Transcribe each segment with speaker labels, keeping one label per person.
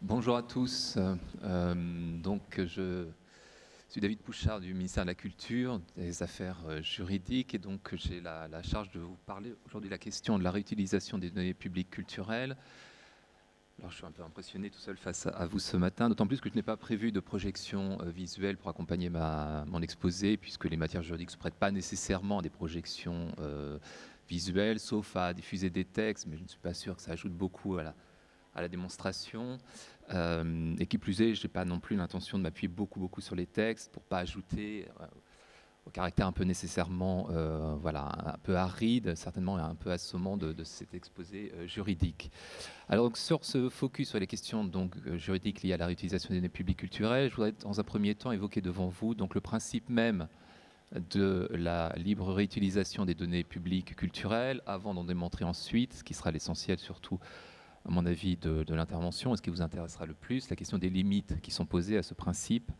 Speaker 1: Bonjour à tous. Je suis David Pouchard du ministère de la Culture, des Affaires juridiques, et donc j'ai la charge de vous parler aujourd'hui de la question de la réutilisation des données publiques culturelles. Alors, je suis un peu impressionné tout seul face à vous ce matin, d'autant plus que je n'ai pas prévu de projection visuelle pour accompagner mon exposé, puisque les matières juridiques ne se prêtent pas nécessairement à des projections visuelles, sauf à diffuser des textes, mais je ne suis pas sûr que ça ajoute beaucoup à la démonstration. Et qui plus est, je n'ai pas non plus l'intention de m'appuyer beaucoup sur les textes pour ne pas ajouter au caractère un peu nécessairement un peu aride, certainement un peu assommant de cet exposé juridique. Alors donc, sur ce focus sur les questions juridiques liées à la réutilisation des données publiques culturelles, je voudrais dans un premier temps évoquer devant vous donc, le principe même de la libre réutilisation des données publiques culturelles, avant d'en démontrer ensuite, ce qui sera l'essentiel surtout à mon avis, de l'intervention, et ce qui vous intéressera le plus, la question des limites qui sont posées à ce principe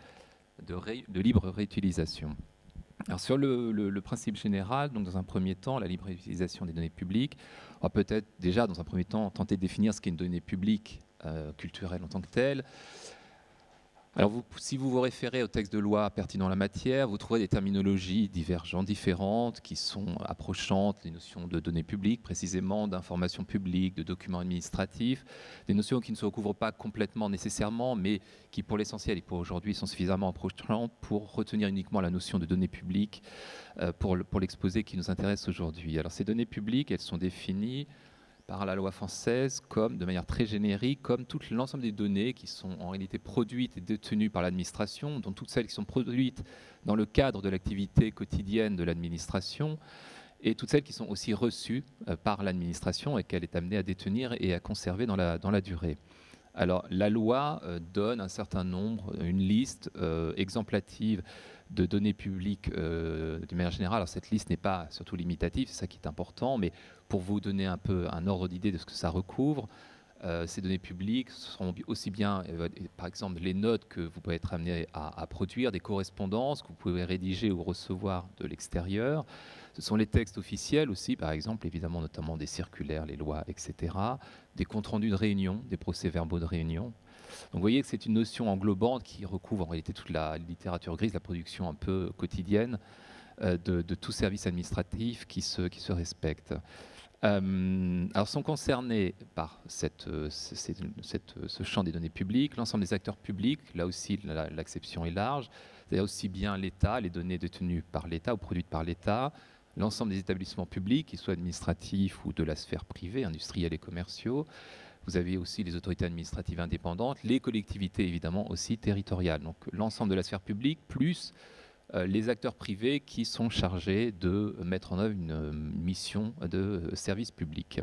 Speaker 1: de libre réutilisation. Alors sur le principe général, donc dans un premier temps, la libre réutilisation des données publiques, on va peut-être déjà dans un premier temps tenter de définir ce qu'est une donnée publique culturelle en tant que telle. Alors, si vous vous référez au texte de loi pertinent en la matière, vous trouverez des terminologies divergentes, différentes, qui sont approchantes, les notions de données publiques, précisément, d'informations publiques, de documents administratifs, des notions qui ne se recouvrent pas complètement nécessairement, mais qui, pour l'essentiel et pour aujourd'hui, sont suffisamment approchantes pour retenir uniquement la notion de données publiques pour l'exposé qui nous intéresse aujourd'hui. Alors, ces données publiques, elles sont définies par la loi française comme, de manière très générique, comme tout l'ensemble des données qui sont en réalité produites et détenues par l'administration, dont toutes celles qui sont produites dans le cadre de l'activité quotidienne de l'administration, et toutes celles qui sont aussi reçues par l'administration et qu'elle est amenée à détenir et à conserver dans la durée. Alors, la loi donne un certain nombre, une liste exemplative de données publiques de manière générale. Alors, cette liste n'est pas surtout limitative, c'est ça qui est important, mais pour vous donner un peu un ordre d'idée de ce que ça recouvre, ces données publiques seront aussi bien, par exemple, les notes que vous pouvez être amené à produire, des correspondances que vous pouvez rédiger ou recevoir de l'extérieur. Ce sont les textes officiels aussi, par exemple, évidemment, notamment des circulaires, les lois, etc., des comptes rendus de réunion, des procès-verbaux de réunion. Donc vous voyez que c'est une notion englobante qui recouvre en réalité toute la littérature grise, la production un peu quotidienne de tout service administratif qui se respecte. Alors sont concernés par ce champ des données publiques l'ensemble des acteurs publics, là aussi l'acception est large, c'est-à-dire aussi bien l'État, les données détenues par l'État ou produites par l'État, l'ensemble des établissements publics, qu'ils soient administratifs ou de la sphère privée, industrielle et commerciaux. Vous avez aussi les autorités administratives indépendantes, les collectivités évidemment aussi territoriales. Donc l'ensemble de la sphère publique, plus les acteurs privés qui sont chargés de mettre en œuvre une mission de service public.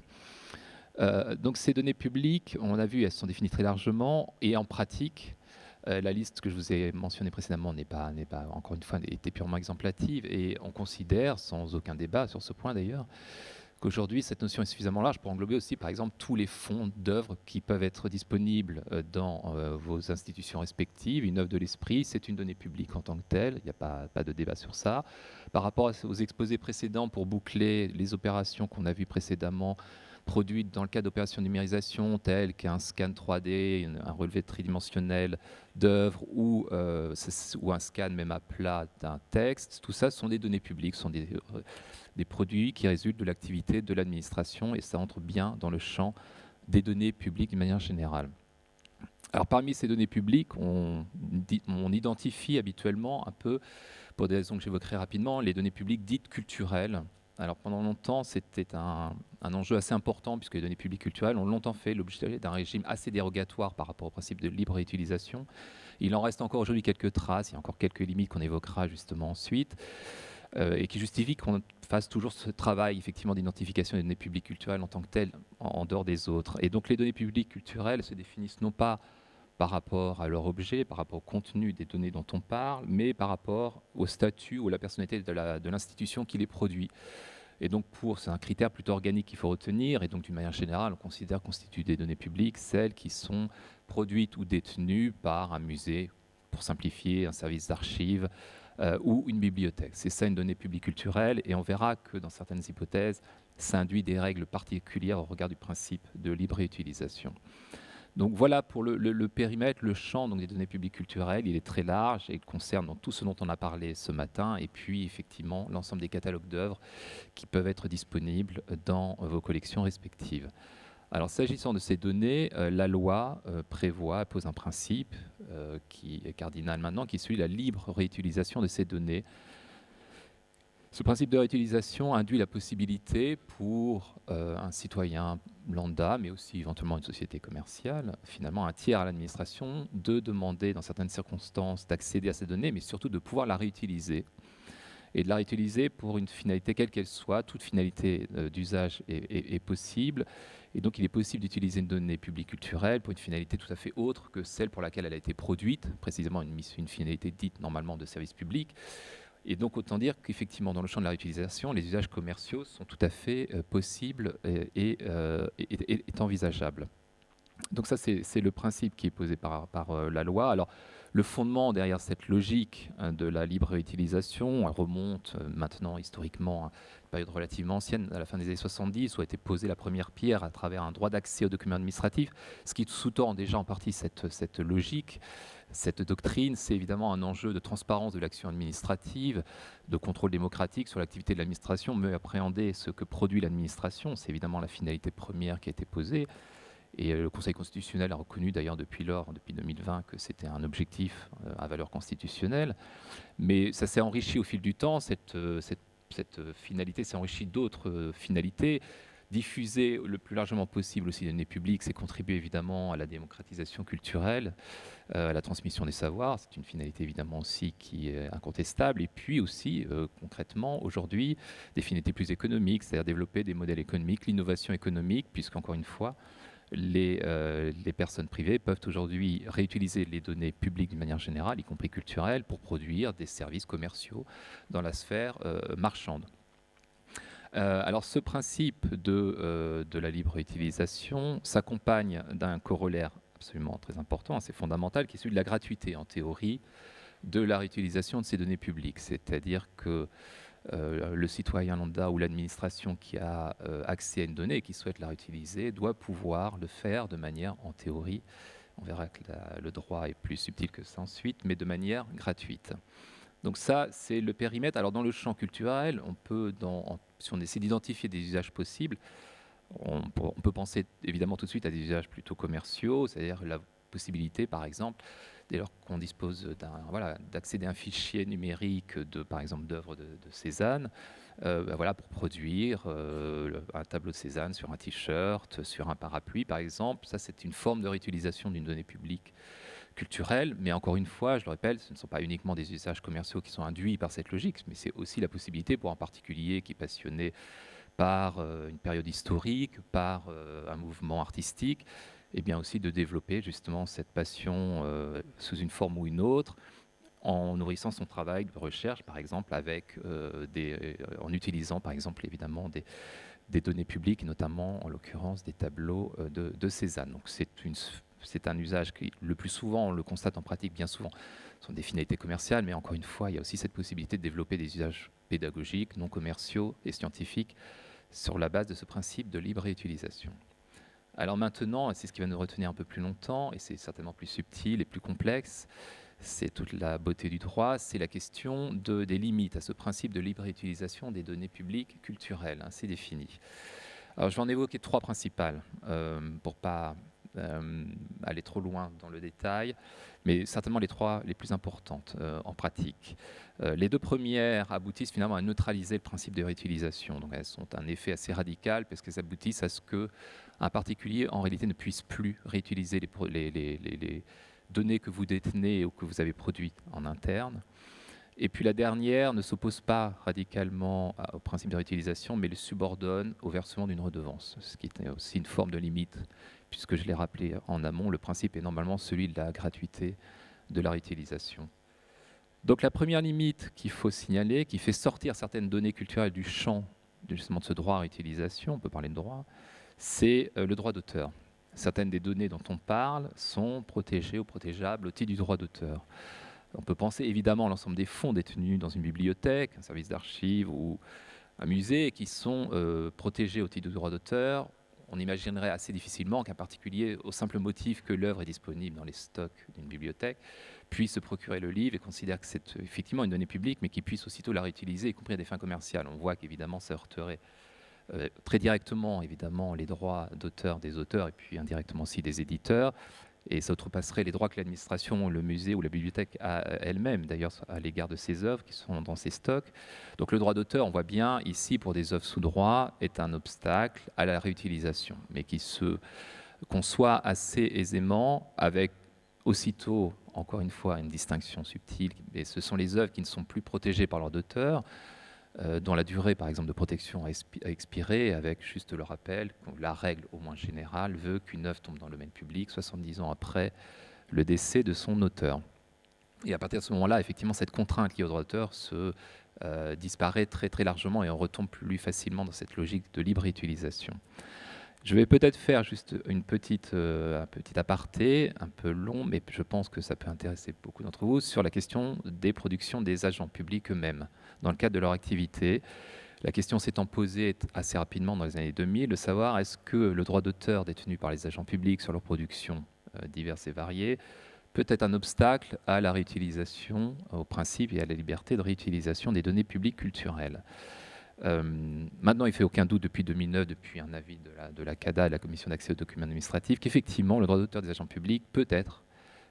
Speaker 1: Donc ces données publiques, on a vu, elles sont définies très largement, et en pratique, la liste que je vous ai mentionnée précédemment n'est pas, encore une fois, était purement exemplative, et on considère, sans aucun débat sur ce point d'ailleurs, qu'aujourd'hui, cette notion est suffisamment large pour englober aussi, par exemple, tous les fonds d'œuvres qui peuvent être disponibles dans vos institutions respectives. Une œuvre de l'esprit, c'est une donnée publique en tant que telle, il n'y a pas de débat sur ça. Par rapport aux exposés précédents, pour boucler les opérations qu'on a vues précédemment, produites dans le cadre d'opérations de numérisation telles qu'un scan 3D, un relevé tridimensionnel d'œuvres ou un scan même à plat d'un texte, tout ça sont des données publiques, sont des produits qui résultent de l'activité de l'administration, et ça entre bien dans le champ des données publiques d'une manière générale. Alors parmi ces données publiques, on identifie habituellement un peu, pour des raisons que j'évoquerai rapidement, les données publiques dites culturelles. Alors pendant longtemps, c'était un enjeu assez important, puisque les données publiques culturelles ont longtemps fait l'objet d'un régime assez dérogatoire par rapport au principe de libre utilisation. Il en reste encore aujourd'hui quelques traces, il y a encore quelques limites qu'on évoquera justement ensuite, et qui justifient qu'on fasse toujours ce travail effectivement d'identification des données publiques culturelles en tant que telles, en dehors des autres. Et donc les données publiques culturelles se définissent non pas par rapport à leur objet, par rapport au contenu des données dont on parle, mais par rapport au statut ou à la personnalité de l'institution qui les produit. Et donc, c'est un critère plutôt organique qu'il faut retenir, et donc d'une manière générale, on considère constituer des données publiques celles qui sont produites ou détenues par un musée, pour simplifier, un service d'archives ou une bibliothèque. C'est ça une donnée publique culturelle, et on verra que dans certaines hypothèses, ça induit des règles particulières au regard du principe de libre utilisation. Donc voilà pour le périmètre, le champ donc, des données publiques culturelles. Il est très large et il concerne donc, tout ce dont on a parlé ce matin, et puis effectivement l'ensemble des catalogues d'œuvres qui peuvent être disponibles dans vos collections respectives. Alors s'agissant de ces données, la loi pose un principe qui est cardinal maintenant, qui est celui de la libre réutilisation de ces données. Ce principe de réutilisation induit la possibilité pour un citoyen lambda, mais aussi éventuellement une société commerciale, finalement un tiers à l'administration, de demander dans certaines circonstances d'accéder à ces données, mais surtout de pouvoir la réutiliser. Et de la réutiliser pour une finalité quelle qu'elle soit. Toute finalité d'usage est possible. Et donc il est possible d'utiliser une donnée publique culturelle pour une finalité tout à fait autre que celle pour laquelle elle a été produite, précisément une finalité dite normalement de service public. Et donc autant dire qu'effectivement dans le champ de la réutilisation, les usages commerciaux sont tout à fait possibles et envisageables. Donc ça, c'est le principe qui est posé par la loi. Alors, le fondement derrière cette logique de la libre réutilisation remonte maintenant historiquement à une période relativement ancienne, à la fin des années 70, où a été posée la première pierre à travers un droit d'accès aux documents administratifs, ce qui sous-tend déjà en partie cette logique. Cette doctrine, c'est évidemment un enjeu de transparence de l'action administrative, de contrôle démocratique sur l'activité de l'administration, mieux appréhender ce que produit l'administration. C'est évidemment la finalité première qui a été posée. Et le Conseil constitutionnel a reconnu d'ailleurs depuis 2020, que c'était un objectif à valeur constitutionnelle. Mais ça s'est enrichi au fil du temps, cette finalité s'est enrichie d'autres finalités. Diffuser le plus largement possible aussi des données publiques, c'est contribuer évidemment à la démocratisation culturelle, à la transmission des savoirs. C'est une finalité évidemment aussi qui est incontestable. Et puis aussi, concrètement, aujourd'hui, des finalités plus économiques, c'est-à-dire développer des modèles économiques, l'innovation économique, puisqu'encore une fois, les personnes privées peuvent aujourd'hui réutiliser les données publiques d'une manière générale, y compris culturelles, pour produire des services commerciaux dans la sphère marchande. Alors ce principe de la libre utilisation s'accompagne d'un corollaire absolument très important, assez fondamental, qui est celui de la gratuité en théorie de la réutilisation de ces données publiques. C'est-à-dire que le citoyen lambda ou l'administration qui a accès à une donnée et qui souhaite la réutiliser doit pouvoir le faire de manière, en théorie, on verra que le droit est plus subtil que ça ensuite, mais de manière gratuite. Donc ça, c'est le périmètre. Alors dans le champ culturel, on peut, si on essaie d'identifier des usages possibles, on peut penser évidemment tout de suite à des usages plutôt commerciaux, c'est-à-dire la possibilité, par exemple, dès lors qu'on dispose d'accéder à un fichier numérique, par exemple, d'œuvres de Cézanne, pour produire un tableau de Cézanne sur un t-shirt, sur un parapluie, par exemple. Ça, c'est une forme de réutilisation d'une donnée publique culturelle, mais encore une fois, je le répète, ce ne sont pas uniquement des usages commerciaux qui sont induits par cette logique, mais c'est aussi la possibilité pour un particulier qui est passionné par une période historique, par un mouvement artistique, et bien aussi de développer justement cette passion sous une forme ou une autre, en nourrissant son travail de recherche, par exemple, en utilisant, par exemple, évidemment, des données publiques, notamment, en l'occurrence, des tableaux de Cézanne. Donc c'est un usage qui, le plus souvent, on le constate en pratique bien souvent, sont des finalités commerciales, mais encore une fois, il y a aussi cette possibilité de développer des usages pédagogiques, non commerciaux et scientifiques sur la base de ce principe de libre réutilisation. Alors maintenant, et c'est ce qui va nous retenir un peu plus longtemps, et c'est certainement plus subtil et plus complexe, c'est toute la beauté du droit, c'est la question des limites à ce principe de libre utilisation des données publiques culturelles, ainsi définies. Alors je vais en évoquer trois principales, pour pas aller trop loin dans le détail, mais certainement les trois les plus importantes en pratique. Les deux premières aboutissent finalement à neutraliser le principe de réutilisation. Donc elles sont un effet assez radical parce qu'elles aboutissent à ce qu'un particulier en réalité ne puisse plus réutiliser les données que vous détenez ou que vous avez produites en interne. Et puis la dernière ne s'oppose pas radicalement au principe de réutilisation, mais le subordonne au versement d'une redevance, ce qui est aussi une forme de limite, puisque je l'ai rappelé en amont, le principe est normalement celui de la gratuité de la réutilisation. Donc la première limite qu'il faut signaler, qui fait sortir certaines données culturelles du champ justement de ce droit à réutilisation, on peut parler de droit, c'est le droit d'auteur. Certaines des données dont on parle sont protégées ou protégeables au titre du droit d'auteur. On peut penser évidemment à l'ensemble des fonds détenus dans une bibliothèque, un service d'archives ou un musée qui sont protégés au titre du droit d'auteur. on imaginerait assez difficilement qu'un particulier, au simple motif que l'œuvre est disponible dans les stocks d'une bibliothèque, puisse se procurer le livre et considère que c'est effectivement une donnée publique, mais qu'il puisse aussitôt la réutiliser, y compris à des fins commerciales. On voit qu'évidemment, ça heurterait très directement, évidemment, les droits d'auteur des auteurs et puis indirectement aussi des éditeurs. Et ça outrepasserait les droits que l'administration, le musée ou la bibliothèque a elle-même, d'ailleurs, à l'égard de ces œuvres qui sont dans ces stocks. Donc le droit d'auteur, on voit bien ici, pour des œuvres sous droit, est un obstacle à la réutilisation, mais qui se conçoit assez aisément avec aussitôt, encore une fois, une distinction subtile. Et ce sont les œuvres qui ne sont plus protégées par leur auteur, dont la durée, par exemple, de protection a expiré, avec juste le rappel que la règle, au moins générale, veut qu'une œuvre tombe dans le domaine public 70 ans après le décès de son auteur. Et à partir de ce moment-là, effectivement, cette contrainte liée au droit d'auteur se disparaît très, très largement et on retombe plus facilement dans cette logique de libre utilisation. Je vais peut-être faire juste un petit aparté, un peu long, mais je pense que ça peut intéresser beaucoup d'entre vous, sur la question des productions des agents publics eux-mêmes, dans le cadre de leur activité. La question s'étant posée assez rapidement dans les années 2000, de savoir est-ce que le droit d'auteur détenu par les agents publics sur leurs productions diverses et variées peut être un obstacle à la réutilisation, au principe et à la liberté de réutilisation des données publiques culturelles. Maintenant, il ne fait aucun doute depuis 2009, depuis un avis de la CADA, de la Commission d'accès aux documents administratifs, qu'effectivement, le droit d'auteur des agents publics peut être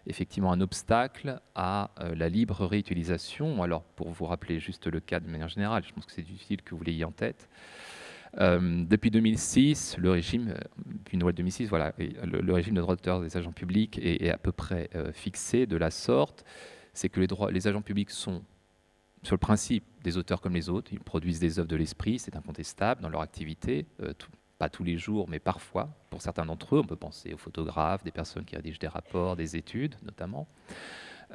Speaker 1: effectivement un obstacle à la libre réutilisation. Alors, pour vous rappeler juste le cas de manière générale, je pense que c'est utile que vous l'ayez en tête. Depuis 2006, le régime, puis une loi de 2006, voilà, le régime de droit d'auteur des agents publics est à peu près fixé de la sorte. C'est que les agents publics sont, sur le principe, des auteurs comme les autres. Ils produisent des œuvres de l'esprit, c'est incontestable dans leur activité, pas tous les jours, mais parfois. Pour certains d'entre eux, on peut penser aux photographes, des personnes qui rédigent des rapports, des études notamment,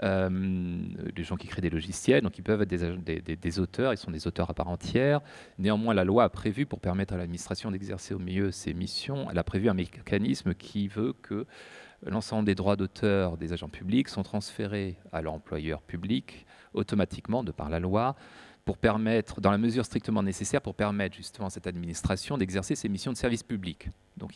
Speaker 1: les gens qui créent des logiciels, donc ils peuvent être des auteurs, ils sont des auteurs à part entière. Néanmoins, la loi a prévu, pour permettre à l'administration d'exercer au mieux ses missions, elle a prévu un mécanisme qui veut que l'ensemble des droits d'auteur des agents publics sont transférés à leur employeur public automatiquement, de par la loi, pour permettre, dans la mesure strictement nécessaire, pour permettre justement à cette administration d'exercer ses missions de service public. Donc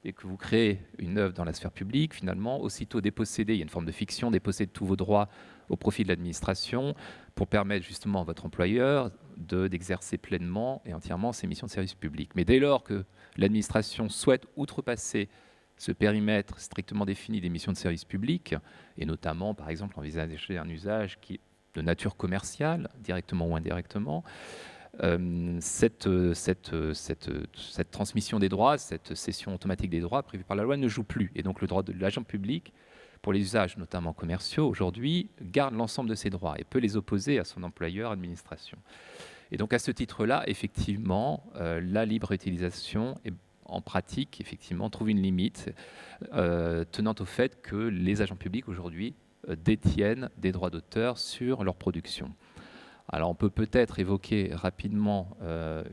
Speaker 1: dès que vous créez une œuvre dans la sphère publique, finalement, aussitôt déposséder, il y a une forme de fiction, déposséder tous vos droits au profit de l'administration pour permettre justement à votre employeur d'exercer pleinement et entièrement ses missions de service public. Mais dès lors que l'administration souhaite outrepasser ce périmètre strictement défini des missions de service public, et notamment, par exemple, envisager un usage qui est de nature commerciale, directement ou indirectement, cette transmission des droits, cette cession automatique des droits prévue par la loi ne joue plus. Et donc le droit de l'agent public, pour les usages notamment commerciaux, aujourd'hui, garde l'ensemble de ses droits et peut les opposer à son employeur, administration. Et donc à ce titre-là, effectivement, la libre utilisation est en pratique, effectivement, trouve une limite tenant au fait que les agents publics aujourd'hui détiennent des droits d'auteur sur leur production. Alors on peut peut-être évoquer rapidement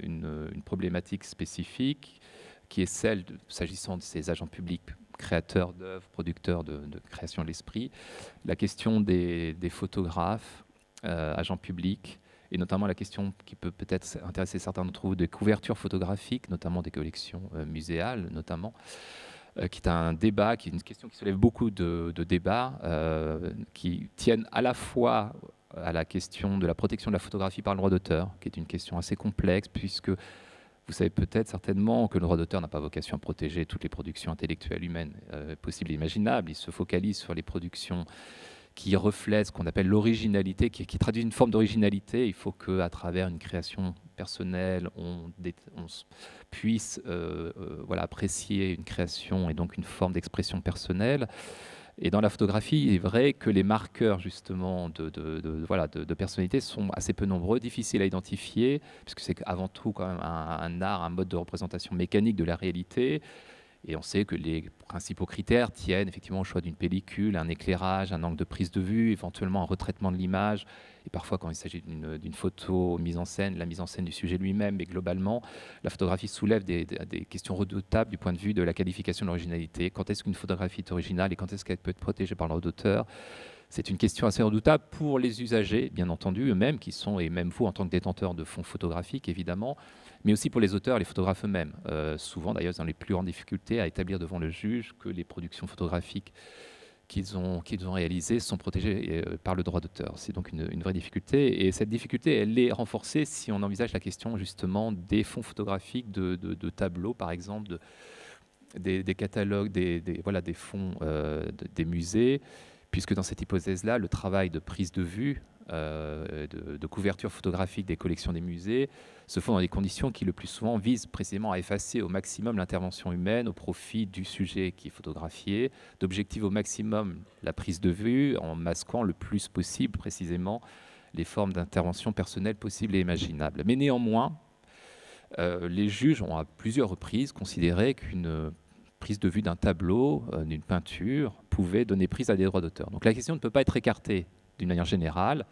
Speaker 1: une problématique spécifique qui est celle, s'agissant de ces agents publics créateurs d'œuvres, producteurs de création de l'esprit, la question des photographes, agents publics, et notamment la question qui peut peut-être intéresser certains d'entre vous des couvertures photographiques, notamment des collections muséales, notamment, qui est un débat, qui est une question qui soulève beaucoup de débats, qui tiennent à la fois à la question de la protection de la photographie par le droit d'auteur, qui est une question assez complexe, puisque vous savez peut-être certainement que le droit d'auteur n'a pas vocation à protéger toutes les productions intellectuelles humaines possibles et imaginables. Il se focalise sur les productions qui reflètent ce qu'on appelle l'originalité, qui traduit une forme d'originalité. Il faut qu'à travers une création personnelle, on puisse apprécier une création et donc une forme d'expression personnelle. Et dans la photographie, il est vrai que les marqueurs justement de personnalité sont assez peu nombreux, difficiles à identifier, puisque c'est avant tout quand même un art, un mode de représentation mécanique de la réalité. Et on sait que les principaux critères tiennent effectivement au choix d'une pellicule, un éclairage, un angle de prise de vue, éventuellement un retraitement de l'image. Et parfois, quand il s'agit d'une photo mise en scène, la mise en scène du sujet lui-même. Mais globalement, la photographie soulève des questions redoutables du point de vue de la qualification de l'originalité. Quand est-ce qu'une photographie est originale et quand est-ce qu'elle peut être protégée par le droit d'auteur? C'est une question assez redoutable pour les usagers, bien entendu, eux-mêmes, qui sont, et même vous en tant que détenteur de fonds photographiques, évidemment, mais aussi pour les auteurs, les photographes eux-mêmes. Souvent, d'ailleurs, dans les plus grandes difficultés à établir devant le juge que les productions photographiques qu'ils ont réalisées sont protégées par le droit d'auteur. C'est donc une vraie difficulté. Et cette difficulté, elle est renforcée si on envisage la question, justement, des fonds photographiques, de tableaux, par exemple, des catalogues, voilà, des fonds des musées, puisque dans cette hypothèse-là, le travail de prise de vue, de couverture photographique des collections des musées se font dans des conditions qui le plus souvent visent précisément à effacer au maximum l'intervention humaine au profit du sujet qui est photographié, d'objectiver au maximum la prise de vue en masquant le plus possible précisément les formes d'intervention personnelle possibles et imaginables. Mais néanmoins, les juges ont à plusieurs reprises considéré qu'une prise de vue d'un tableau, d'une peinture, pouvait donner prise à des droits d'auteur. Donc la question ne peut pas être écartée d'une manière générale.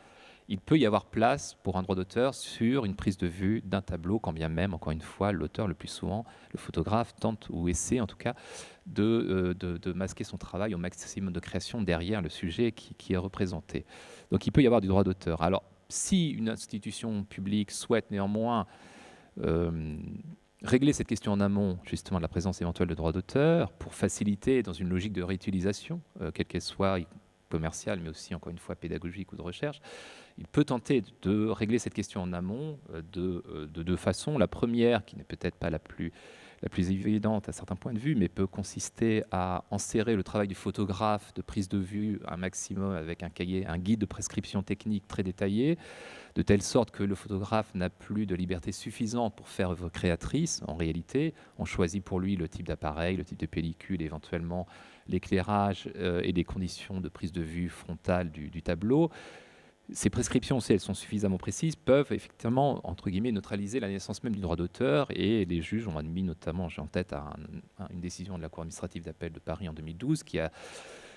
Speaker 1: Il peut y avoir place pour un droit d'auteur sur une prise de vue d'un tableau, quand bien même, encore une fois, l'auteur, le plus souvent, le photographe, tente, ou essaie en tout cas, de masquer son travail au maximum de création derrière le sujet qui est représenté. Donc il peut y avoir du droit d'auteur. Alors, si une institution publique souhaite néanmoins régler cette question en amont, justement, de la présence éventuelle de droits d'auteur, pour faciliter dans une logique de réutilisation, quelle qu'elle soit, commerciale, mais aussi, encore une fois, pédagogique ou de recherche, il peut tenter de régler cette question en amont de deux façons. La première, qui n'est peut-être pas la plus évidente à certains points de vue, mais peut consister à enserrer le travail du photographe de prise de vue un maximum avec un cahier, un guide de prescription technique très détaillé, de telle sorte que le photographe n'a plus de liberté suffisante pour faire œuvre créatrice. En réalité, on choisit pour lui le type d'appareil, le type de pellicule, éventuellement l'éclairage et les conditions de prise de vue frontale du tableau. Ces prescriptions, si elles sont suffisamment précises, peuvent effectivement, entre guillemets, neutraliser la naissance même du droit d'auteur, et les juges ont admis notamment, j'ai en tête une décision de la Cour administrative d'appel de Paris en 2012 qui a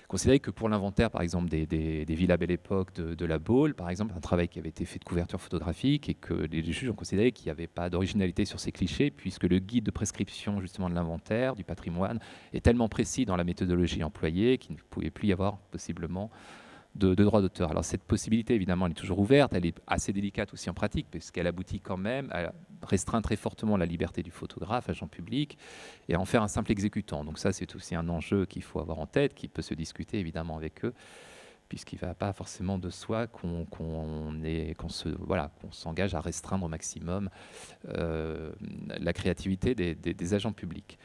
Speaker 1: considéré que pour l'inventaire, par exemple, des villas Belle Époque de la Baule, par exemple, un travail qui avait été fait de couverture photographique, et que les juges ont considéré qu'il n'y avait pas d'originalité sur ces clichés, puisque le guide de prescription justement de l'inventaire, du patrimoine, est tellement précis dans la méthodologie employée qu'il ne pouvait plus y avoir possiblement de droit d'auteur. Alors cette possibilité, évidemment, elle est toujours ouverte, elle est assez délicate aussi en pratique, puisqu'elle aboutit quand même à restreindre très fortement la liberté du photographe, agent public, et à en faire un simple exécutant. Donc ça, c'est aussi un enjeu qu'il faut avoir en tête, qui peut se discuter évidemment avec eux, puisqu'il ne va pas forcément de soi qu'on s'engage à restreindre au maximum la créativité des agents publics.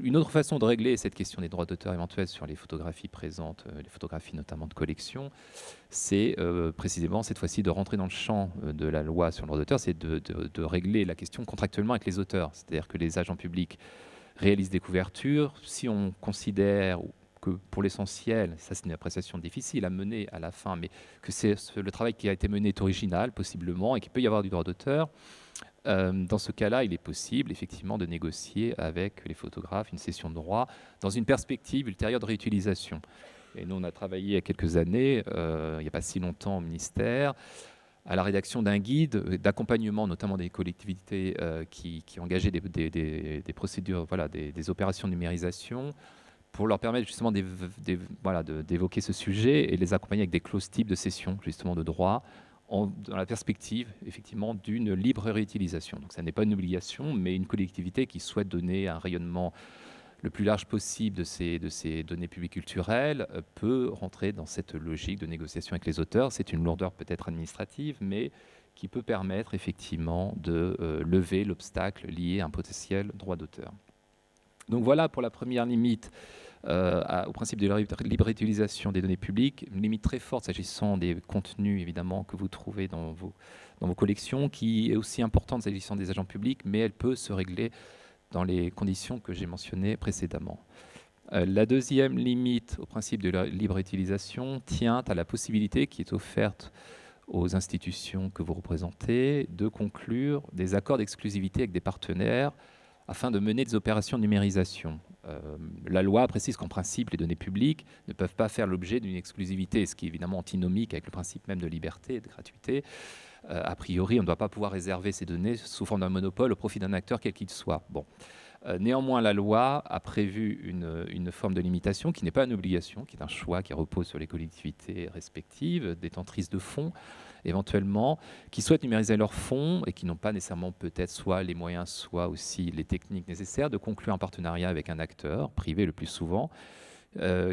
Speaker 1: Une autre façon de régler cette question des droits d'auteur éventuels sur les photographies présentes, les photographies notamment de collection, c'est précisément cette fois-ci de rentrer dans le champ de la loi sur le droit d'auteur, c'est de régler la question contractuellement avec les auteurs. C'est-à-dire que les agents publics réalisent des couvertures. Si on considère que pour l'essentiel, ça c'est une appréciation difficile à mener à la fin, mais que le travail qui a été mené est original, possiblement, et qu'il peut y avoir du droit d'auteur, dans ce cas-là, il est possible effectivement de négocier avec les photographes une cession de droit dans une perspective ultérieure de réutilisation. Et nous, on a travaillé il y a quelques années, il n'y a pas si longtemps au ministère, à la rédaction d'un guide d'accompagnement, notamment des collectivités qui engageaient des procédures, voilà, des opérations de numérisation, pour leur permettre justement d'évoquer ce sujet et les accompagner avec des clauses types de cession justement de droits, dans la perspective effectivement d'une libre réutilisation. Donc ça n'est pas une obligation, mais une collectivité qui souhaite donner un rayonnement le plus large possible de ces données publiques culturelles peut rentrer dans cette logique de négociation avec les auteurs. C'est une lourdeur peut-être administrative, mais qui peut permettre effectivement de lever l'obstacle lié à un potentiel droit d'auteur. Donc voilà pour la première limite au principe de la libre utilisation des données publiques, une limite très forte s'agissant des contenus évidemment que vous trouvez dans vos collections, qui est aussi importante s'agissant des agents publics, mais elle peut se régler dans les conditions que j'ai mentionnées précédemment. La deuxième limite au principe de la libre utilisation tient à la possibilité qui est offerte aux institutions que vous représentez de conclure des accords d'exclusivité avec des partenaires afin de mener des opérations de numérisation. La loi précise qu'en principe, les données publiques ne peuvent pas faire l'objet d'une exclusivité, ce qui est évidemment antinomique avec le principe même de liberté et de gratuité. A priori, on ne doit pas pouvoir réserver ces données sous forme d'un monopole au profit d'un acteur quel qu'il soit. Bon. Néanmoins, la loi a prévu une forme de limitation qui n'est pas une obligation, qui est un choix qui repose sur les collectivités respectives, détentrices de fonds, éventuellement, qui souhaitent numériser leurs fonds et qui n'ont pas nécessairement peut-être soit les moyens, soit aussi les techniques nécessaires, de conclure un partenariat avec un acteur, privé le plus souvent,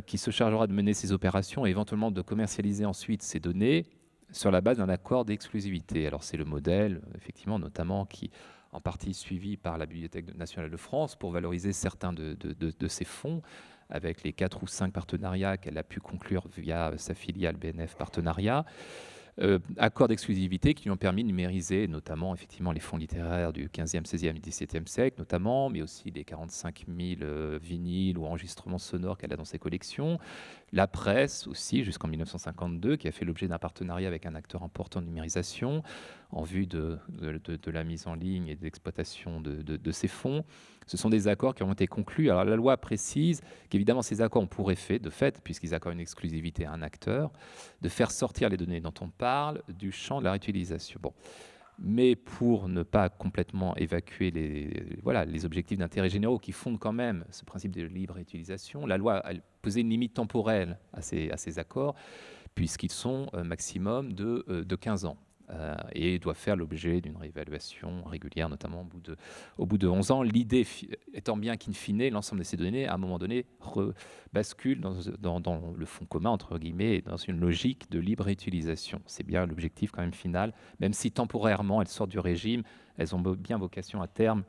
Speaker 1: qui se chargera de mener ces opérations et éventuellement de commercialiser ensuite ces données sur la base d'un accord d'exclusivité. Alors c'est le modèle, effectivement, notamment qui en partie suivi par la Bibliothèque nationale de France pour valoriser certains de ces fonds avec les 4 ou 5 partenariats qu'elle a pu conclure via sa filiale BNF Partenariat. Accords d'exclusivité qui lui ont permis de numériser notamment effectivement les fonds littéraires du 15e, 16e et 17e siècle notamment, mais aussi les 45 000 vinyles ou enregistrements sonores qu'elle a dans ses collections. La presse aussi jusqu'en 1952 qui a fait l'objet d'un partenariat avec un acteur important de numérisation en vue de la mise en ligne et d'exploitation de ces fonds. Ce sont des accords qui ont été conclus. Alors la loi précise qu'évidemment ces accords ont pour effet, de fait, puisqu'ils accordent une exclusivité à un acteur, de faire sortir les données dont on parle du champ de la réutilisation. Bon. Mais pour ne pas complètement évacuer les objectifs d'intérêt généraux qui fondent quand même ce principe de libre réutilisation, la loi a posé une limite temporelle à ces accords, puisqu'ils sont maximum de 15 ans. Et doit faire l'objet d'une réévaluation régulière, notamment au bout de 11 ans. L'idée étant bien qu'in fine, l'ensemble de ces données, à un moment donné, bascule dans le fonds commun, entre guillemets, dans une logique de libre utilisation. C'est bien l'objectif quand même final, même si temporairement elles sortent du régime, elles ont bien vocation à terme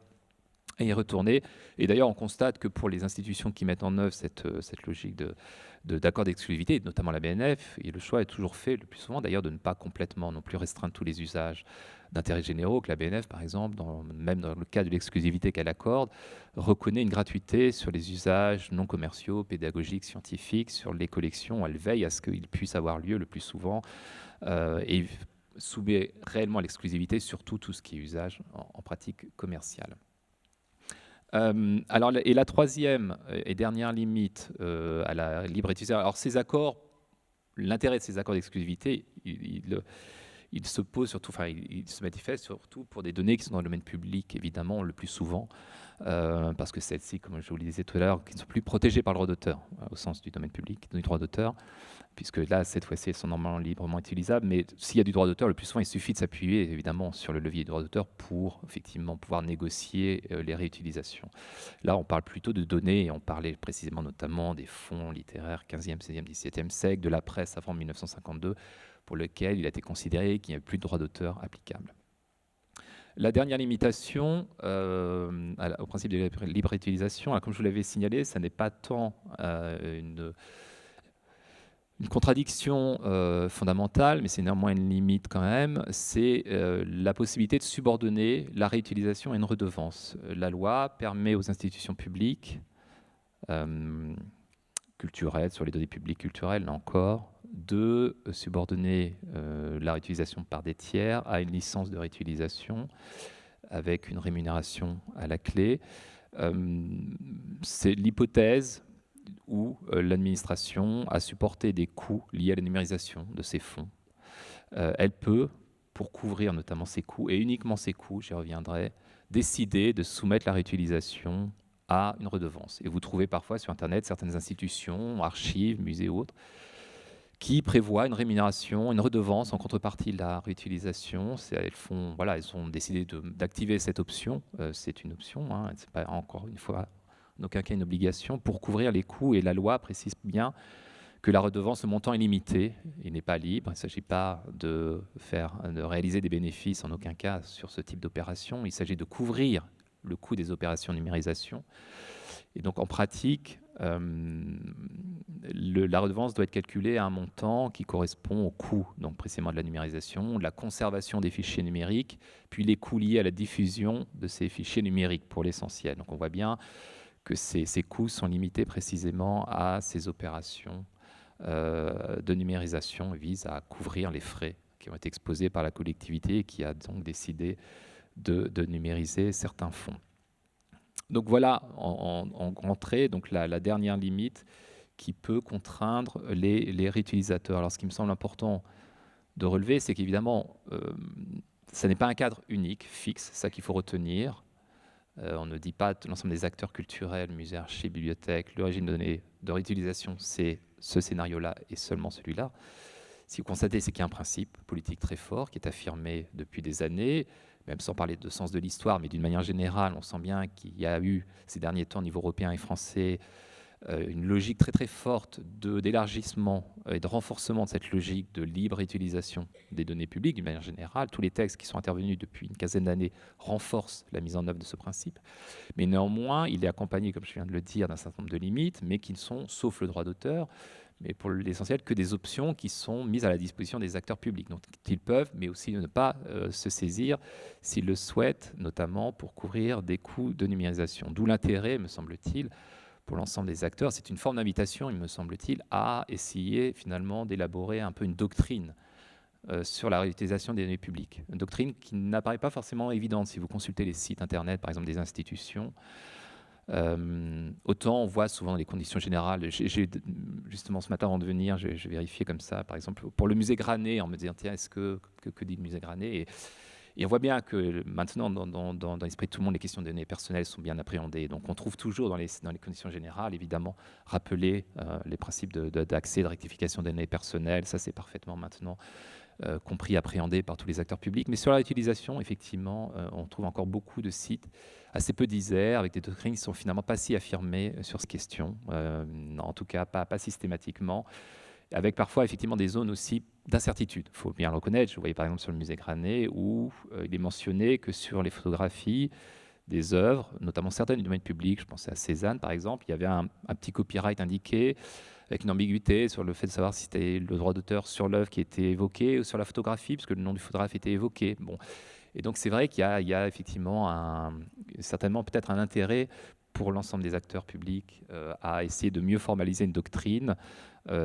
Speaker 1: à y retourner. Et d'ailleurs, on constate que pour les institutions qui mettent en œuvre cette logique d'accord d'exclusivité, notamment la BNF, et le choix est toujours fait, le plus souvent d'ailleurs, de ne pas complètement non plus restreindre tous les usages d'intérêt généraux, que la BNF, par exemple, même dans le cas de l'exclusivité qu'elle accorde, reconnaît une gratuité sur les usages non commerciaux, pédagogiques, scientifiques, sur les collections. Elle veille à ce qu'ils puissent avoir lieu le plus souvent et soumet réellement à l'exclusivité, surtout tout ce qui est usage en pratique commerciale. Alors, et la troisième et dernière limite à la libre utilisation, alors ces accords, l'intérêt de ces accords d'exclusivité, il se pose surtout, enfin, il se manifeste surtout pour des données qui sont dans le domaine public, évidemment, le plus souvent, parce que celles-ci, comme je vous le disais tout à l'heure, qui ne sont plus protégées par le droit d'auteur, au sens du domaine public, du droit d'auteur, puisque là, cette fois-ci, elles sont normalement librement utilisables. Mais s'il y a du droit d'auteur, le plus souvent, il suffit de s'appuyer, évidemment, sur le levier du droit d'auteur pour, effectivement, pouvoir négocier les réutilisations. Là, on parle plutôt de données, et on parlait précisément notamment des fonds littéraires 15e, 16e, 17e siècle, de la presse avant 1952, pour lequel il a été considéré qu'il n'y avait plus de droit d'auteur applicable. La dernière limitation au principe de la libre utilisation, comme je vous l'avais signalé, ça n'est pas tant une contradiction fondamentale, mais c'est néanmoins une limite quand même, c'est la possibilité de subordonner la réutilisation à une redevance. La loi permet aux institutions publiques culturelles, sur les données publiques culturelles, là encore, de subordonner la réutilisation par des tiers à une licence de réutilisation avec une rémunération à la clé. C'est l'hypothèse où l'administration a supporté des coûts liés à la numérisation de ces fonds. Elle peut, pour couvrir notamment ces coûts, et uniquement ces coûts, j'y reviendrai, décider de soumettre la réutilisation à une redevance. Et vous trouvez parfois sur Internet certaines institutions, archives, musées ou autres, qui prévoient une rémunération, une redevance en contrepartie de la réutilisation. Elles ont décidé d'activer cette option. C'est une option, hein, c'est pas encore une fois en aucun cas une obligation, pour couvrir les coûts. Et la loi précise bien que la redevance, le montant est limité, il n'est pas libre. Il ne s'agit pas de réaliser des bénéfices en aucun cas sur ce type d'opération. Il s'agit de couvrir le coût des opérations de numérisation. Et donc en pratique, la redevance doit être calculée à un montant qui correspond au coût, donc précisément de la numérisation, de la conservation des fichiers numériques, puis les coûts liés à la diffusion de ces fichiers numériques pour l'essentiel. Donc on voit bien que ces coûts sont limités précisément à ces opérations de numérisation et visent à couvrir les frais qui ont été exposés par la collectivité et qui a donc décidé de numériser certains fonds. Donc voilà, en entrée, donc la dernière limite qui peut contraindre les réutilisateurs. Alors ce qui me semble important de relever, c'est qu'évidemment, ce n'est pas un cadre unique, fixe, c'est ça qu'il faut retenir. On ne dit pas l'ensemble des acteurs culturels, musées, archives, bibliothèques, le régime de données de réutilisation, c'est ce scénario-là et seulement celui-là. Si vous constatez, c'est qu'il y a un principe politique très fort qui est affirmé depuis des années, même sans parler de sens de l'histoire, mais d'une manière générale, on sent bien qu'il y a eu ces derniers temps au niveau européen et français une logique très très forte d'élargissement et de renforcement de cette logique de libre utilisation des données publiques d'une manière générale. Tous les textes qui sont intervenus depuis une quinzaine d'années renforcent la mise en œuvre de ce principe. Mais néanmoins, il est accompagné, comme je viens de le dire, d'un certain nombre de limites, mais qui ne sont, sauf le droit d'auteur, mais pour l'essentiel, que des options qui sont mises à la disposition des acteurs publics. Donc ils peuvent, mais aussi ne pas se saisir s'ils le souhaitent, notamment pour couvrir des coûts de numérisation. D'où l'intérêt, me semble-t-il, pour l'ensemble des acteurs, c'est une forme d'invitation, il me semble-t-il, à essayer finalement d'élaborer un peu une doctrine sur la réutilisation des données publiques. Une doctrine qui n'apparaît pas forcément évidente si vous consultez les sites internet, par exemple des institutions. Autant on voit souvent les conditions générales. Justement ce matin avant de venir, j'ai vérifié comme ça, par exemple pour le musée Granet, en me disant tiens, que dit le musée Granet, et on voit bien que maintenant, dans l'esprit de tout le monde, les questions de données personnelles sont bien appréhendées. Donc on trouve toujours dans les conditions générales, évidemment, rappeler les principes d'accès, de rectification des données personnelles. Ça, c'est parfaitement maintenant compris, appréhendé par tous les acteurs publics. Mais sur la utilisation, effectivement, on trouve encore beaucoup de sites assez peu disert, avec des doctrines qui ne sont finalement pas si affirmées sur ces questions, en tout cas pas systématiquement, avec parfois effectivement des zones aussi d'incertitude. Il faut bien le reconnaître. Je voyais par exemple sur le musée Granet où il est mentionné que sur les photographies des œuvres, notamment certaines du domaine public, je pensais à Cézanne par exemple, il y avait un petit copyright indiqué avec une ambiguïté sur le fait de savoir si c'était le droit d'auteur sur l'œuvre qui était évoqué ou sur la photographie, puisque le nom du photographe était évoqué. Bon. Et donc c'est vrai qu'il y a effectivement certainement peut-être un intérêt pour l'ensemble des acteurs publics à essayer de mieux formaliser une doctrine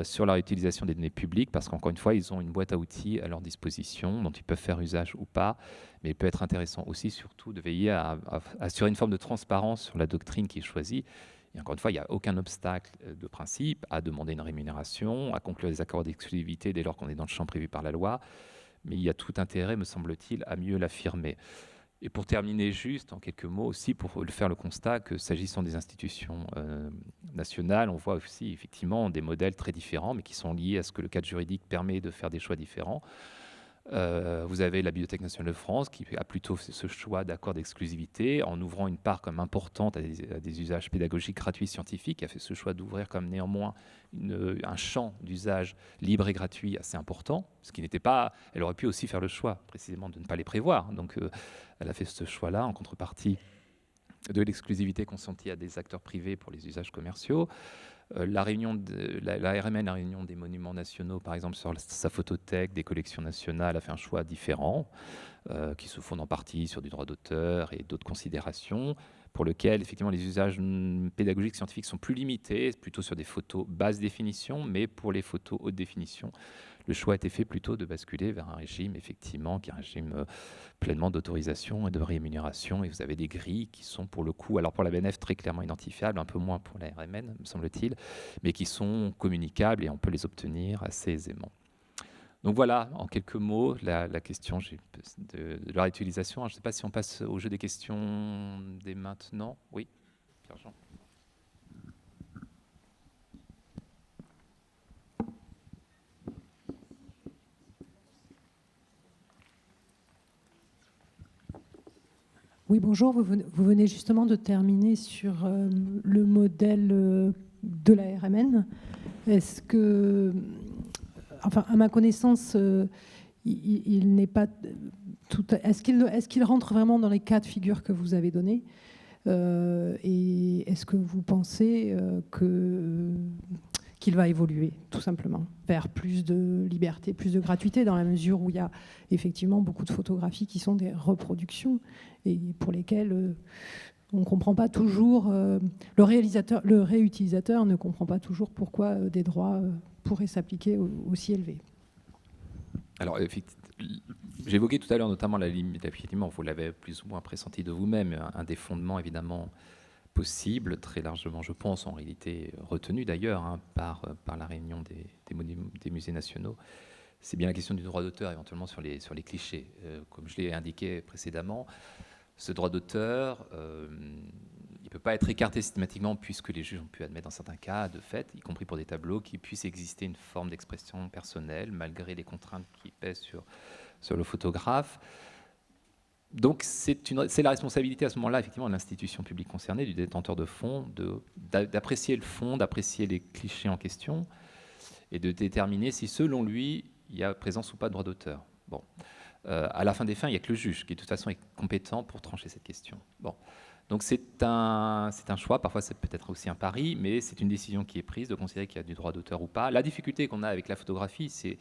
Speaker 1: sur la réutilisation des données publiques, parce qu'encore une fois, ils ont une boîte à outils à leur disposition dont ils peuvent faire usage ou pas, mais il peut être intéressant aussi surtout de veiller à assurer une forme de transparence sur la doctrine qui est choisie. Et encore une fois, il n'y a aucun obstacle de principe à demander une rémunération, à conclure des accords d'exclusivité dès lors qu'on est dans le champ prévu par la loi, mais il y a tout intérêt, me semble-t-il, à mieux l'affirmer. Et pour terminer juste, en quelques mots aussi, pour faire le constat que s'agissant des institutions nationales, on voit aussi effectivement des modèles très différents, mais qui sont liés à ce que le cadre juridique permet de faire des choix différents. Vous avez la Bibliothèque nationale de France qui a plutôt fait ce choix d'accord d'exclusivité en ouvrant une part comme importante à des usages pédagogiques gratuits scientifiques, qui a fait ce choix d'ouvrir comme néanmoins un champ d'usage libre et gratuit assez important, ce qui n'était pas... Elle aurait pu aussi faire le choix précisément de ne pas les prévoir. Donc elle a fait ce choix-là en contrepartie de l'exclusivité consentie à des acteurs privés pour les usages commerciaux. La RMN, la Réunion des monuments nationaux, par exemple, sur sa photothèque des collections nationales, a fait un choix différent, qui se fonde en partie sur du droit d'auteur et d'autres considérations, pour lequel, effectivement, les usages pédagogiques scientifiques sont plus limités, plutôt sur des photos basse définition, mais pour les photos haute définition, le choix a été fait plutôt de basculer vers un régime, effectivement, qui est un régime pleinement d'autorisation et de rémunération. Et vous avez des grilles qui sont, pour le coup, alors pour la BNF, très clairement identifiables, un peu moins pour la RMN, me semble-t-il, mais qui sont communicables et on peut les obtenir assez aisément. Donc voilà, en quelques mots, la question de leur utilisation. Je ne sais pas si on passe au jeu des questions dès maintenant. Oui, Pierre-Jean.
Speaker 2: Oui, bonjour. Vous venez justement de terminer sur le modèle de la RMN. Est-ce que, enfin, à ma connaissance, il n'est pas tout. Est-ce qu'il rentre vraiment dans les cas de figure que vous avez donnés et est-ce que vous pensez qu'il va évoluer, tout simplement, vers plus de liberté, plus de gratuité, dans la mesure où il y a effectivement beaucoup de photographies qui sont des reproductions et pour lesquelles on ne comprend pas toujours, le réutilisateur ne comprend pas toujours pourquoi des droits pourraient s'appliquer aussi élevés.
Speaker 1: Alors, j'évoquais tout à l'heure notamment la limite, effectivement, vous l'avez plus ou moins pressenti de vous-même, un des fondements évidemment possible, très largement, je pense, en réalité retenu d'ailleurs par la réunion des musées nationaux. C'est bien la question du droit d'auteur, éventuellement sur les clichés. Comme je l'ai indiqué précédemment, Ce droit d'auteur, il ne peut pas être écarté systématiquement puisque les juges ont pu admettre dans certains cas, de fait, y compris pour des tableaux, qu'il puisse exister une forme d'expression personnelle malgré les contraintes qui pèsent sur le photographe. Donc c'est la responsabilité à ce moment-là, effectivement, de l'institution publique concernée, du détenteur de fonds, d'apprécier le fond, d'apprécier les clichés en question et de déterminer si, selon lui, il y a présence ou pas de droit d'auteur. Bon. À la fin des fins, il n'y a que le juge qui, de toute façon, est compétent pour trancher cette question. Bon. Donc c'est un choix, parfois c'est peut-être aussi un pari, mais c'est une décision qui est prise de considérer qu'il y a du droit d'auteur ou pas. La difficulté qu'on a avec la photographie, c'est,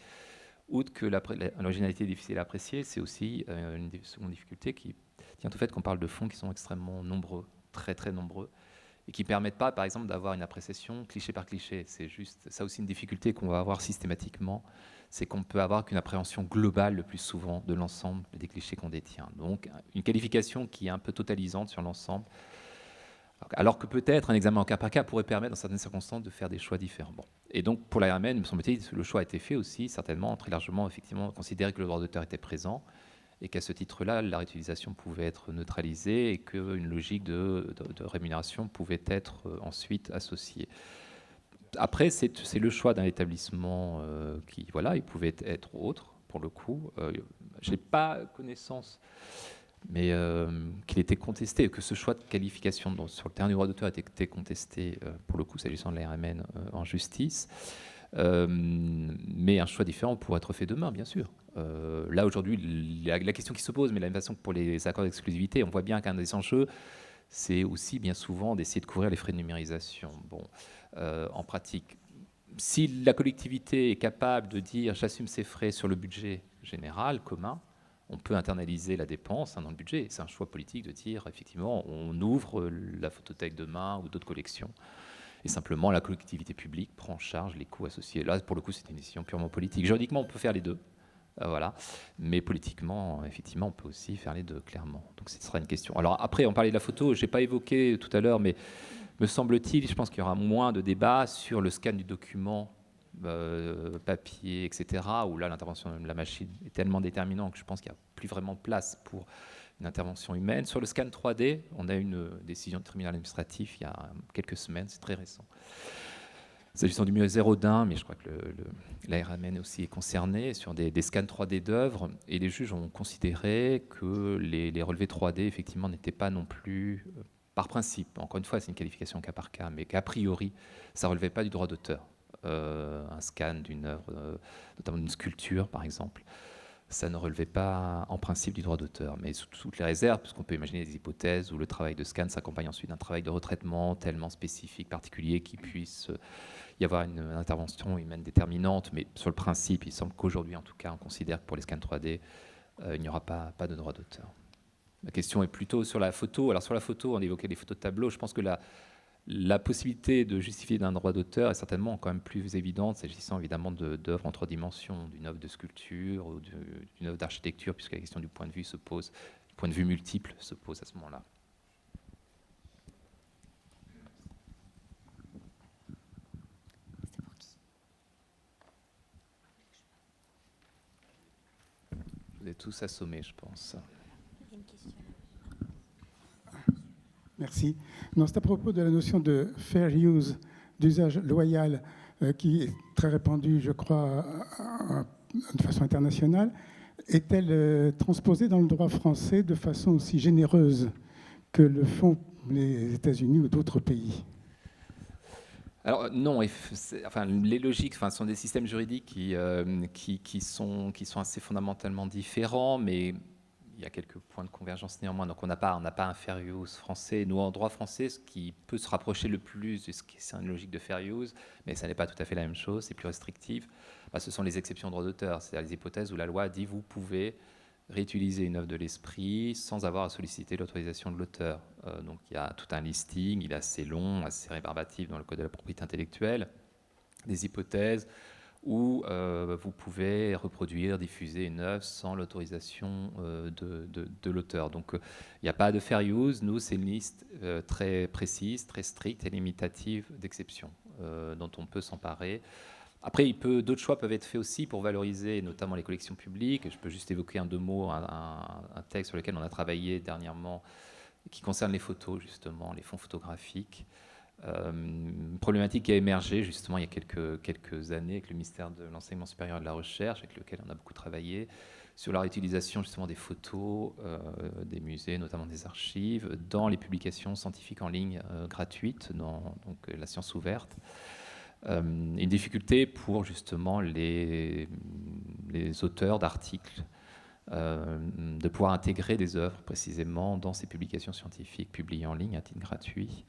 Speaker 1: outre que l'originalité est difficile à apprécier, c'est aussi une seconde difficulté qui tient au fait qu'on parle de fonds qui sont extrêmement nombreux, très très nombreux, et qui ne permettent pas, par exemple, d'avoir une appréciation cliché par cliché. C'est juste ça aussi une difficulté qu'on va avoir systématiquement, c'est qu'on ne peut avoir qu'une appréhension globale le plus souvent de l'ensemble des clichés qu'on détient. Donc une qualification qui est un peu totalisante sur l'ensemble, alors que peut-être un examen en cas par cas pourrait permettre dans certaines circonstances de faire des choix différents. Bon. Et donc pour l'ARMN, me semble-t-il, le choix a été fait aussi, certainement, très largement, effectivement, considérer que le droit d'auteur était présent, et qu'à ce titre-là, la réutilisation pouvait être neutralisée et qu'une logique de rémunération pouvait être ensuite associée. Après, c'est le choix d'un établissement qui, voilà, il pouvait être autre, pour le coup. Je n'ai pas connaissance, mais qu'il était contesté, que ce choix de qualification sur le terrain du droit d'auteur était contesté, pour le coup, s'agissant de la RMN, en justice. Mais un choix différent pourrait être fait demain, bien sûr. Là, aujourd'hui, la question qui se pose, mais de la même façon que pour les accords d'exclusivité, on voit bien qu'un des enjeux, c'est aussi bien souvent d'essayer de couvrir les frais de numérisation. Bon, en pratique, si la collectivité est capable de dire j'assume ces frais sur le budget général, commun, on peut internaliser la dépense dans le budget. C'est un choix politique de dire effectivement on ouvre la photothèque demain ou d'autres collections. Et simplement, la collectivité publique prend en charge les coûts associés. Là, pour le coup, c'est une décision purement politique. Juridiquement, on peut faire les deux. Voilà. Mais politiquement, effectivement, on peut aussi faire les deux, clairement. Donc, ce sera une question. Alors, après, on parlait de la photo. Je n'ai pas évoqué tout à l'heure, mais me semble-t-il, je pense qu'il y aura moins de débats sur le scan du document, papier, etc., où là, l'intervention de la machine est tellement déterminante que je pense qu'il n'y a plus vraiment de place pour une intervention humaine. Sur le scan 3D, on a une décision de tribunal administratif il y a quelques semaines, c'est très récent. S'agissant du musée Rodin, mais je crois que la RMN aussi est concernée, sur des scans 3D d'œuvres, et les juges ont considéré que les relevés 3D, effectivement, n'étaient pas non plus, par principe, encore une fois, c'est une qualification cas par cas, mais qu'a priori, ça ne relevait pas du droit d'auteur. Un scan d'une œuvre, notamment d'une sculpture, par exemple, ça ne relevait pas en principe du droit d'auteur, mais sous toutes les réserves, puisqu'on peut imaginer des hypothèses où le travail de scan s'accompagne ensuite d'un travail de retraitement tellement spécifique, particulier, qu'il puisse y avoir une intervention humaine déterminante. Mais sur le principe, il semble qu'aujourd'hui, en tout cas, on considère que pour les scans 3D, il n'y aura pas de droit d'auteur. La question est plutôt sur la photo. Alors sur la photo, on évoquait les photos de tableau. Je pense que la possibilité de justifier d'un droit d'auteur est certainement quand même plus évidente, s'agissant évidemment d'œuvres en 3 dimensions, d'une œuvre de sculpture ou d'une œuvre d'architecture, puisque la question du point de vue se pose, du point de vue multiple se pose à ce moment-là. Vous êtes tous assommés, je pense.
Speaker 3: Merci. Non, c'est à propos de la notion de fair use, d'usage loyal, qui est très répandue, je crois, de façon internationale. Est-elle transposée dans le droit français de façon aussi généreuse que le font les États-Unis ou d'autres pays ?
Speaker 1: Alors non, les logiques sont des systèmes juridiques qui sont assez fondamentalement différents, mais il y a quelques points de convergence néanmoins. Donc on n'a pas un fair use français. Nous, en droit français, ce qui peut se rapprocher le plus de ce qui est une logique de fair use, mais ça n'est pas tout à fait la même chose, c'est plus restrictif, ce sont les exceptions au droit d'auteur, c'est-à-dire les hypothèses où la loi dit vous pouvez réutiliser une œuvre de l'esprit sans avoir à solliciter l'autorisation de l'auteur. Donc il y a tout un listing, il est assez long, assez rébarbatif dans le Code de la propriété intellectuelle, des hypothèses où vous pouvez reproduire, diffuser une œuvre sans l'autorisation de l'auteur. Donc il n'y a pas de fair use. Nous, c'est une liste très précise, très stricte et limitative d'exceptions dont on peut s'emparer Après, d'autres choix peuvent être faits aussi pour valoriser notamment les collections publiques. Je peux juste évoquer en 2 mots un texte sur lequel on a travaillé dernièrement, qui concerne les photos, justement, les fonds photographiques. Une problématique qui a émergé justement il y a quelques années avec le ministère de l'Enseignement supérieur et de la Recherche, avec lequel on a beaucoup travaillé, sur la réutilisation justement des photos des musées, notamment des archives, dans les publications scientifiques en ligne gratuites, dans donc, la science ouverte. Une difficulté pour justement les auteurs d'articles de pouvoir intégrer des œuvres précisément dans ces publications scientifiques publiées en ligne à titre gratuit.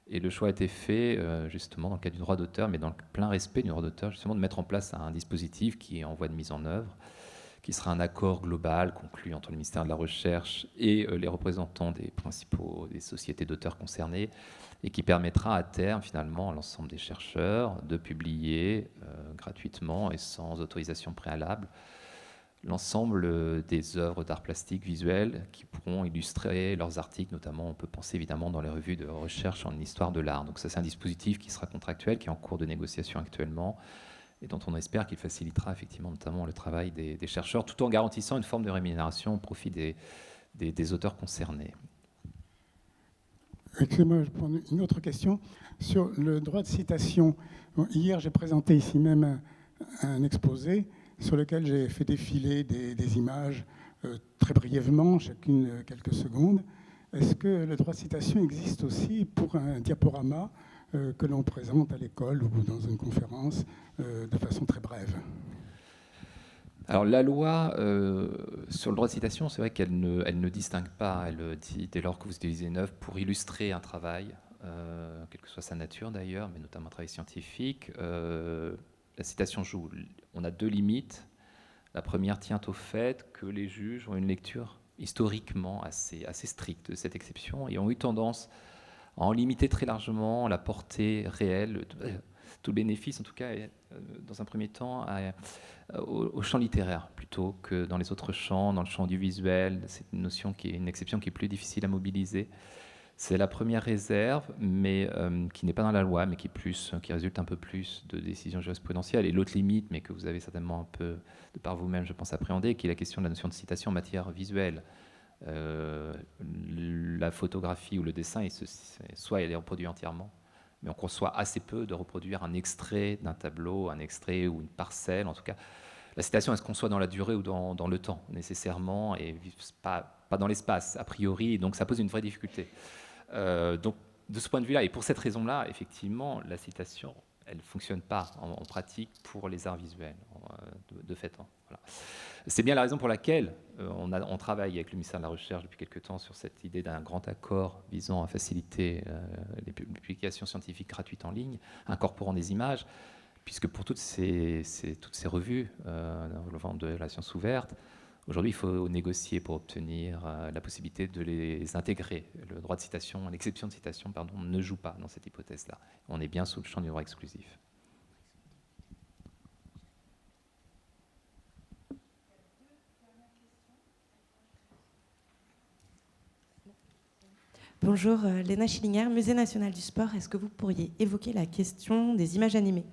Speaker 1: Et le choix a été fait justement dans le cadre du droit d'auteur, mais dans le plein respect du droit d'auteur, justement de mettre en place un dispositif qui est en voie de mise en œuvre, qui sera un accord global conclu entre le ministère de la Recherche et les représentants des sociétés d'auteurs concernées, et qui permettra à terme finalement à l'ensemble des chercheurs de publier gratuitement et sans autorisation préalable l'ensemble des œuvres d'art plastique visuel qui pourront illustrer leurs articles, notamment on peut penser évidemment dans les revues de recherche en histoire de l'art. Donc ça c'est un dispositif qui sera contractuel, qui est en cours de négociation actuellement et dont on espère qu'il facilitera effectivement notamment le travail des chercheurs, tout en garantissant une forme de rémunération au profit des auteurs concernés.
Speaker 3: Excusez-moi, je prends une autre question. Sur le droit de citation, hier j'ai présenté ici même un exposé sur lequel j'ai fait défiler des images très brièvement, chacune quelques secondes. Est-ce que le droit de citation existe aussi pour un diaporama que l'on présente à l'école ou dans une conférence de façon très brève?
Speaker 1: Alors la loi sur le droit de citation, c'est vrai qu'elle ne distingue pas. Elle dit dès lors que vous utilisez une œuvre pour illustrer un travail, quelle que soit sa nature d'ailleurs, mais notamment un travail scientifique, la citation joue. On a 2 limites. La première tient au fait que les juges ont une lecture historiquement assez stricte de cette exception et ont eu tendance à en limiter très largement la portée réelle, tout le bénéfice en tout cas, dans un premier temps, au champ littéraire plutôt que dans les autres champs, dans le champ du visuel. C'est une notion qui est une exception qui est plus difficile à mobiliser. C'est la première réserve, mais qui n'est pas dans la loi, mais qui résulte un peu plus de décisions jurisprudentielles. Et l'autre limite, mais que vous avez certainement un peu, de par vous-même, je pense, appréhender, qui est la question de la notion de citation en matière visuelle. La photographie ou le dessin, soit elle est reproduite entièrement, mais on conçoit assez peu de reproduire un extrait d'un tableau, un extrait ou une parcelle. En tout cas, la citation, elle se conçoit dans la durée ou dans le temps, nécessairement, et pas dans l'espace, a priori. Donc ça pose une vraie difficulté. Donc, de ce point de vue-là, et pour cette raison-là, effectivement, la citation, elle ne fonctionne pas en pratique pour les arts visuels, de fait. Voilà. C'est bien la raison pour laquelle on travaille avec le ministère de la Recherche depuis quelque temps sur cette idée d'un grand accord visant à faciliter les publications scientifiques gratuites en ligne, incorporant des images, puisque pour toutes ces revues relevant de la science ouverte, aujourd'hui, il faut négocier pour obtenir la possibilité de les intégrer. Le droit de citation, l'exception de citation, pardon, ne joue pas dans cette hypothèse-là. On est bien sous le champ du droit exclusif.
Speaker 4: Bonjour, Léna Schillinger, Musée national du sport. Est-ce que vous pourriez évoquer la question des images animées ?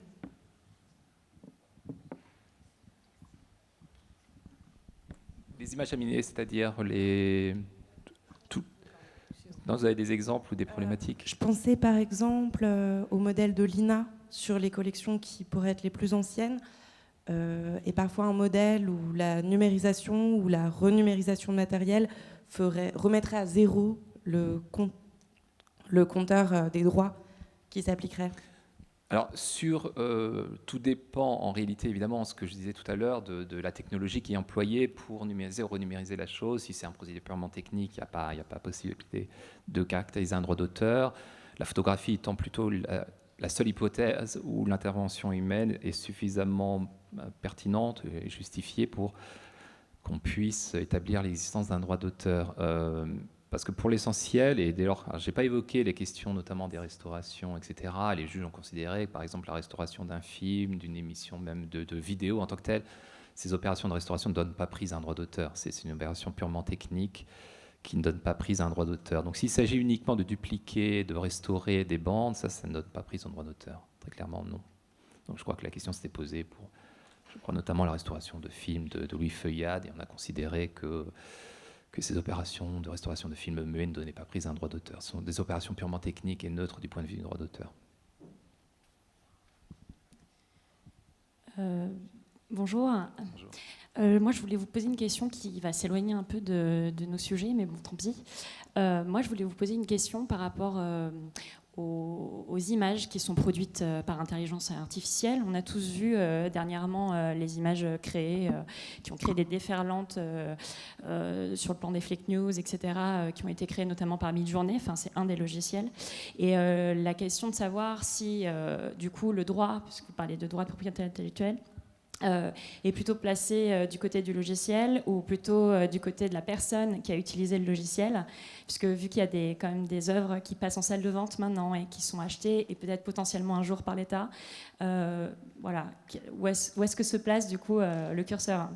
Speaker 1: Les images animées, c'est-à-dire Non, vous avez des exemples ou des problématiques ?
Speaker 4: Je pensais par exemple au modèle de l'INA sur les collections qui pourraient être les plus anciennes, et parfois un modèle où la numérisation ou la renumérisation de matériel remettrait à zéro le compteur des droits qui s'appliquerait.
Speaker 1: Alors, tout dépend en réalité, évidemment, ce que je disais tout à l'heure, de la technologie qui est employée pour numériser ou renumériser la chose. Si c'est un procédé purement technique, il n'y a pas possibilité de caractériser un droit d'auteur. La photographie étant plutôt la seule hypothèse où l'intervention humaine est suffisamment pertinente et justifiée pour qu'on puisse établir l'existence d'un droit d'auteur. Parce que pour l'essentiel, et dès lors, je n'ai pas évoqué les questions notamment des restaurations, etc. Les juges ont considéré que, par exemple, la restauration d'un film, d'une émission même de vidéo en tant que telle, ces opérations de restauration ne donnent pas prise à un droit d'auteur. C'est une opération purement technique qui ne donne pas prise à un droit d'auteur. Donc s'il s'agit uniquement de dupliquer, de restaurer des bandes, ça ne donne pas prise au droit d'auteur. Très clairement, non. Donc je crois que la question s'était posée pour, je crois notamment la restauration de films de Louis Feuillade, et on a considéré que ces opérations de restauration de films muets ne donnaient pas prise à un droit d'auteur. Ce sont des opérations purement techniques et neutres du point de vue du droit d'auteur.
Speaker 5: Bonjour.
Speaker 1: Bonjour.
Speaker 5: Moi, je voulais vous poser une question qui va s'éloigner un peu de nos sujets, mais bon, tant pis. Moi, je voulais vous poser une question par rapport aux images qui sont produites par intelligence artificielle. On a tous vu dernièrement les images créées, qui ont créé des déferlantes sur le plan des fake news, etc., qui ont été créées notamment par Midjourney. Enfin, c'est un des logiciels. Et la question de savoir si, du coup, le droit, puisque vous parlez de droit de propriété intellectuelle, est plutôt placé du côté du logiciel ou plutôt du côté de la personne qui a utilisé le logiciel, puisque vu qu'il y a quand même des œuvres qui passent en salle de vente maintenant et qui sont achetées et peut-être potentiellement un jour par l'État, voilà, où est-ce que se place du coup le curseur?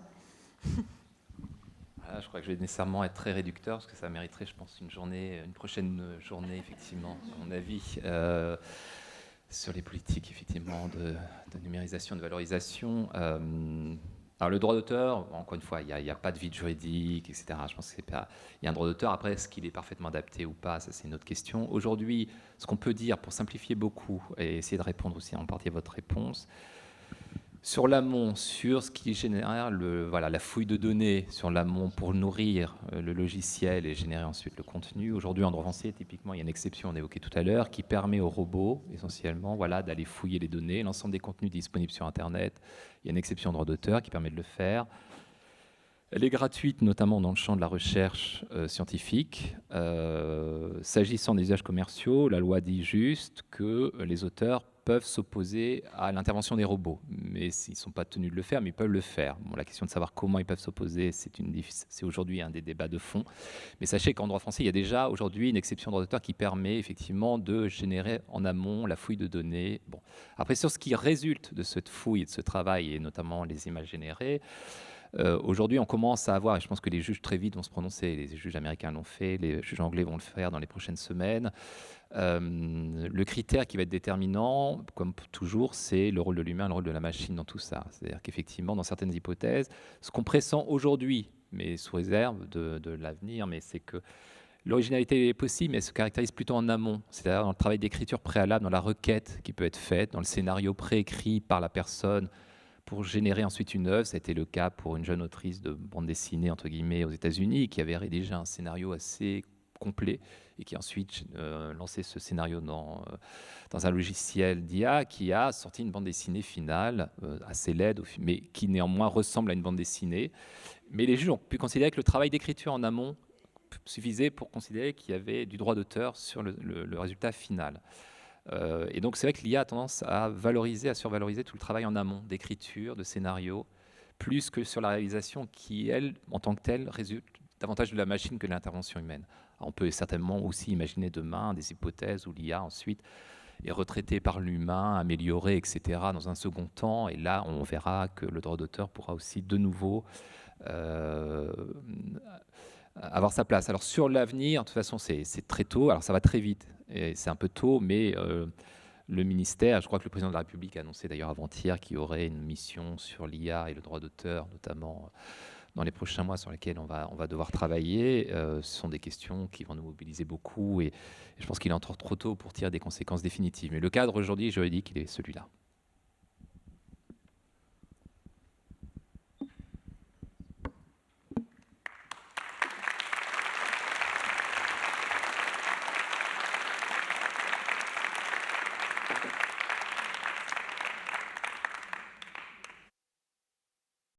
Speaker 1: Voilà, je crois que je vais nécessairement être très réducteur, parce que ça mériterait, je pense, une prochaine journée, effectivement, à mon avis. Sur les politiques, effectivement, de numérisation, de valorisation. Alors, le droit d'auteur, encore une fois, il n'y a pas de vide juridique, etc. Je pense qu'il y a un droit d'auteur. Après, est-ce qu'il est parfaitement adapté ou pas? Ça, c'est une autre question. Aujourd'hui, ce qu'on peut dire, pour simplifier beaucoup, et essayer de répondre aussi en partie à votre réponse, sur l'amont, sur ce qui génère la fouille de données sur l'amont pour nourrir le logiciel et générer ensuite le contenu. Aujourd'hui, en droit français, typiquement, il y a une exception, on évoquait tout à l'heure, qui permet aux robots, essentiellement, d'aller fouiller les données, l'ensemble des contenus disponibles sur Internet. Il y a une exception en droit d'auteur qui permet de le faire. Elle est gratuite, notamment dans le champ de la recherche scientifique. S'agissant des usages commerciaux, la loi dit juste que les auteurs peuvent s'opposer à l'intervention des robots. Mais ils ne sont pas tenus de le faire, mais ils peuvent le faire. Bon, la question de savoir comment ils peuvent s'opposer, c'est aujourd'hui un des débats de fond. Mais sachez qu'en droit français, il y a déjà aujourd'hui une exception de droit d'auteur qui permet effectivement de générer en amont la fouille de données. Bon. Après, sur ce qui résulte de cette fouille et de ce travail, et notamment les images générées, aujourd'hui, on commence à avoir, et je pense que les juges très vite vont se prononcer, les juges américains l'ont fait, les juges anglais vont le faire dans les prochaines semaines. Le critère qui va être déterminant, comme toujours, c'est le rôle de l'humain, le rôle de la machine dans tout ça. C'est-à-dire qu'effectivement, dans certaines hypothèses, ce qu'on pressent aujourd'hui, mais sous réserve de l'avenir, mais c'est que l'originalité est possible, mais elle se caractérise plutôt en amont, c'est-à-dire dans le travail d'écriture préalable, dans la requête qui peut être faite, dans le scénario préécrit par la personne pour générer ensuite une œuvre. Ça a été le cas pour une jeune autrice de bande dessinée, entre guillemets, aux États-Unis, qui avait rédigé un scénario assez complet et qui a ensuite lancé ce scénario dans un logiciel d'IA qui a sorti une bande dessinée finale assez laide, mais qui néanmoins ressemble à une bande dessinée. Mais les juges ont pu considérer que le travail d'écriture en amont suffisait pour considérer qu'il y avait du droit d'auteur sur le résultat final. Et donc c'est vrai que l'IA a tendance à valoriser, à survaloriser tout le travail en amont d'écriture, de scénario, plus que sur la réalisation qui, elle, en tant que telle, résulte davantage de la machine que de l'intervention humaine. Alors, on peut certainement aussi imaginer demain des hypothèses où l'IA ensuite est retraitée par l'humain, améliorée, etc. dans un second temps, et là on verra que le droit d'auteur pourra aussi de nouveau avoir sa place. Alors sur l'avenir, de toute façon c'est très tôt, alors ça va très vite, et c'est un peu tôt, mais le ministère, je crois que le président de la République a annoncé d'ailleurs avant-hier qu'il y aurait une mission sur l'IA et le droit d'auteur, notamment dans les prochains mois, sur lesquels on va devoir travailler. Ce sont des questions qui vont nous mobiliser beaucoup, et je pense qu'il est encore trop tôt pour tirer des conséquences définitives. Mais le cadre aujourd'hui juridique, il est celui-là.